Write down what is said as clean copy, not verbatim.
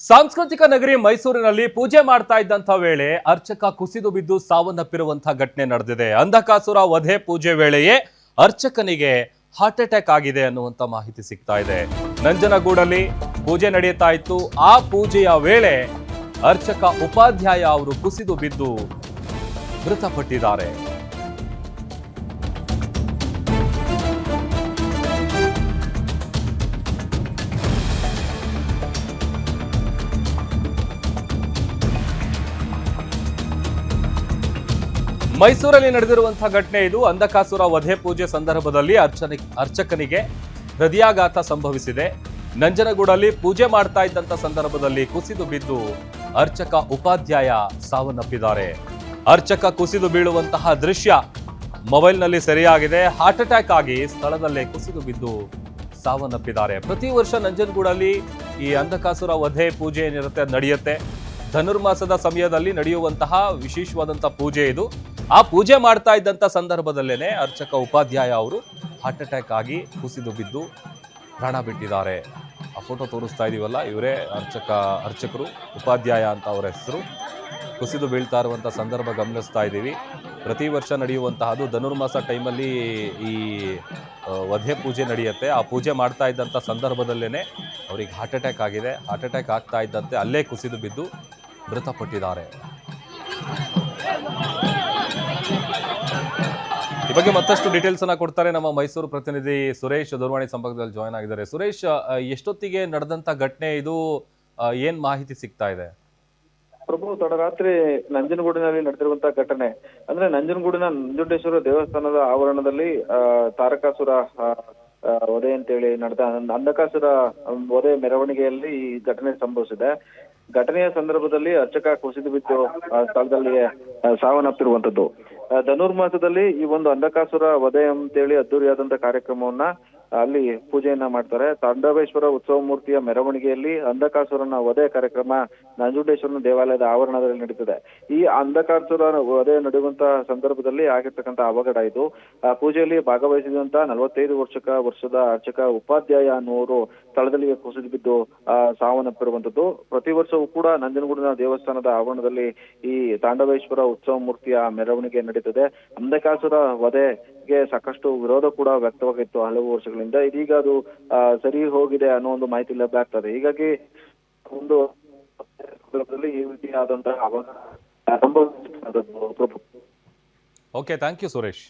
ಸಾಂಸ್ಕೃತಿಕ ನಗರಿ ಮೈಸೂರಿನಲ್ಲಿ ಪೂಜೆ ಮಾಡ್ತಾ ಇದ್ದಂಥ ವೇಳೆ ಅರ್ಚಕ ಕುಸಿದು ಬಿದ್ದು ಸಾವನ್ನಪ್ಪಿರುವಂತಹ ಘಟನೆ ನಡೆದಿದೆ. ಅಂಧಕಾಸುರ ವಧೆ ಪೂಜೆ ವೇಳೆಯೇ ಅರ್ಚಕನಿಗೆ ಹಾರ್ಟ್ ಅಟ್ಯಾಕ್ ಆಗಿದೆ ಅನ್ನುವಂತ ಮಾಹಿತಿ ಸಿಗ್ತಾ ಇದೆ. ನಂಜನಗೂಡಲ್ಲಿ ಪೂಜೆ ನಡೆಯುತ್ತಾ ಇತ್ತು. ಆ ಪೂಜೆಯ ವೇಳೆ ಅರ್ಚಕ ಉಪಾಧ್ಯಾಯ ಅವರು ಕುಸಿದು ಬಿದ್ದು ಮೃತಪಟ್ಟಿದ್ದಾರೆ. ಮೈಸೂರಲ್ಲಿ ನಡೆದಿರುವಂತಹ ಘಟನೆ ಇದು. ಅಂಧಕಾಸುರ ವಧೆ ಪೂಜೆ ಸಂದರ್ಭದಲ್ಲಿ ಅರ್ಚಕನಿಗೆ ಹೃದಯಾಘಾತ ಸಂಭವಿಸಿದೆ. ನಂಜನಗೂಡಲ್ಲಿ ಪೂಜೆ ಮಾಡ್ತಾ ಇದ್ದಂತ ಸಂದರ್ಭದಲ್ಲಿ ಕುಸಿದು ಬಿದ್ದು ಅರ್ಚಕ ಉಪಾಧ್ಯಾಯ ಸಾವನ್ನಪ್ಪಿದ್ದಾರೆ. ಅರ್ಚಕ ಕುಸಿದು ಬೀಳುವಂತಹ ದೃಶ್ಯ ಮೊಬೈಲ್ನಲ್ಲಿ ಸೆರೆಯಾಗಿದೆ. ಹಾರ್ಟ್ ಅಟ್ಯಾಕ್ ಆಗಿ ಸ್ಥಳದಲ್ಲೇ ಕುಸಿದು ಬಿದ್ದು ಸಾವನ್ನಪ್ಪಿದ್ದಾರೆ. ಪ್ರತಿ ವರ್ಷ ನಂಜನಗೂಡಲ್ಲಿ ಈ ಅಂಧಕಾಸುರ ವಧೆ ಪೂಜೆ ಏನಿರುತ್ತೆ ನಡೆಯುತ್ತೆ. ಧನುರ್ಮಾಸದ ಸಮಯದಲ್ಲಿ ನಡೆಯುವಂತಹ ವಿಶೇಷವಾದಂತಹ ಪೂಜೆ ಇದು. ಆ ಪೂಜೆ ಮಾಡ್ತಾ ಇದ್ದಂಥ ಸಂದರ್ಭದಲ್ಲೇನೆ ಅರ್ಚಕ ಉಪಾಧ್ಯಾಯ ಅವರು ಹಾರ್ಟ್ ಅಟ್ಯಾಕ್ ಆಗಿ ಕುಸಿದು ಬಿದ್ದು ಪ್ರಾಣ ಬಿಟ್ಟಿದ್ದಾರೆ. ಆ ಫೋಟೋ ತೋರಿಸ್ತಾ ಇದೀವಲ್ಲ, ಇವರೇ ಅರ್ಚಕರು ಉಪಾಧ್ಯಾಯ ಅಂತ ಅವರ ಹೆಸರು. ಕುಸಿದು ಬೀಳ್ತಾ ಇರುವಂಥ ಸಂದರ್ಭ ಗಮನಿಸ್ತಾ ಇದ್ದೀವಿ. ಪ್ರತಿ ವರ್ಷ ನಡೆಯುವಂತಹದ್ದು ಧನುರ್ಮಾಸ ಟೈಮಲ್ಲಿ ಈ ವಧೆ ಪೂಜೆ ನಡೆಯುತ್ತೆ. ಆ ಪೂಜೆ ಮಾಡ್ತಾ ಇದ್ದಂಥ ಸಂದರ್ಭದಲ್ಲೇನೆ ಅವರಿಗೆ ಹಾರ್ಟ್ ಅಟ್ಯಾಕ್ ಆಗಿದೆ. ಹಾರ್ಟ್ ಅಟ್ಯಾಕ್ ಆಗ್ತಾ ಇದ್ದಂತೆ ಅಲ್ಲೇ ಕುಸಿದು ಬಿದ್ದು ಮೃತಪಟ್ಟಿದ್ದಾರೆ. ಈ ಬಗ್ಗೆ ಮತ್ತಷ್ಟು ಡೀಟೇಲ್ಸ್ ಅನ್ನ ಕೊಡ್ತಾರೆ ನಮ್ಮ ಮೈಸೂರು ಪ್ರತಿನಿಧಿ ಸುರೇಶ್. ದೂರವಾಣಿ ಸಂಪರ್ಕದಲ್ಲಿ ಜಾಯ್ನ್ ಆಗಿದ್ದಾರೆ. ಸುರೇಶ್, ಎಷ್ಟೊತ್ತಿಗೆ ನಡೆದಂತ ಘಟನೆ ಇದು? ಏನ್ ಮಾಹಿತಿ ಸಿಗ್ತಾ ಇದೆ? ಪ್ರಭು, ತಡರಾತ್ರಿ ನಂಜನಗೂಡಿನಲ್ಲಿ ನಡೆದಿರುವಂತಹ ಘಟನೆ ಅಂದ್ರೆ ನಂಜನಗೂಡಿನ ನಂಜುಂಡೇಶ್ವರ ದೇವಸ್ಥಾನದ ಆವರಣದಲ್ಲಿ ತಾರಕಾಸುರ ವಧೆ ಅಂತೇಳಿ ನಡೆದ ಅಂಧಕಾಸುರ ವಧೆ ಮೆರವಣಿಗೆಯಲ್ಲಿ ಈ ಘಟನೆ ಸಂಭವಿಸಿದೆ. ಘಟನೆಯ ಸಂದರ್ಭದಲ್ಲಿ ಅರ್ಚಕ ಕುಸಿದು ಬಿದ್ದು ಸ್ಥಳದಲ್ಲಿ ಸಾವನ್ನಪ್ಪಿರುವಂತದ್ದು. ಧನುರ್ಮಾಸದಲ್ಲಿ ಈ ಒಂದು ಅಂಧಕಾಸುರ ವಧೆ ಅಂತೇಳಿ ಅದ್ದೂರಿಯಾದಂತಹ ಕಾರ್ಯಕ್ರಮವನ್ನ ಅಲ್ಲಿ ಪೂಜೆಯನ್ನ ಮಾಡ್ತಾರೆ. ತಾಂಡವೇಶ್ವರ ಉತ್ಸವ ಮೂರ್ತಿಯ ಮೆರವಣಿಗೆಯಲ್ಲಿ ಅಂಧಕಾಸುರನ ವಧೆ ಕಾರ್ಯಕ್ರಮ ನಂಜುಂಡೇಶ್ವರನ ದೇವಾಲಯದ ಆವರಣದಲ್ಲಿ ನಡೀತದೆ. ಈ ಅಂಧಕಾಸುರ ವಧೆ ನಡೆಯುವಂತಹ ಸಂದರ್ಭದಲ್ಲಿ ಆಗಿರ್ತಕ್ಕಂಥ ಅವಘಡ ಇದು. ಪೂಜೆಯಲ್ಲಿ ಭಾಗವಹಿಸಿದಂತ 45 ವರ್ಷದ ಅರ್ಚಕ ಉಪಾಧ್ಯಾಯ ಅನ್ನುವರು ಸ್ಥಳದಲ್ಲಿ ಕುಸಿದು ಬಿದ್ದು ಸಾವನ್ನಪ್ಪಿರುವಂತದ್ದು. ಪ್ರತಿ ವರ್ಷವೂ ಕೂಡ ನಂಜನಗೂಡಿನ ದೇವಸ್ಥಾನದ ಆವರಣದಲ್ಲಿ ಈ ತಾಂಡವೇಶ್ವರ ಉತ್ಸವ ಮೂರ್ತಿಯ ಮೆರವಣಿಗೆ ನಡೀತದೆ. ಅಂಧಕಾಸುರ ವಧೆಗೆ ಸಾಕಷ್ಟು ವಿರೋಧ ಕೂಡ ವ್ಯಕ್ತವಾಗಿತ್ತು ಹಲವು ವರ್ಷಗಳಿಂದ. ಇದೀಗ ಅದು ಸರಿ ಹೋಗಿದೆ ಅನ್ನೋ ಒಂದು ಮಾಹಿತಿ ಲಭ್ಯ ಆಗ್ತದೆ. ಹೀಗಾಗಿ ಒಂದು ಈ ರೀತಿಯಾದಂತಹ ಅವಘಡ. Okay, thank you Suresh.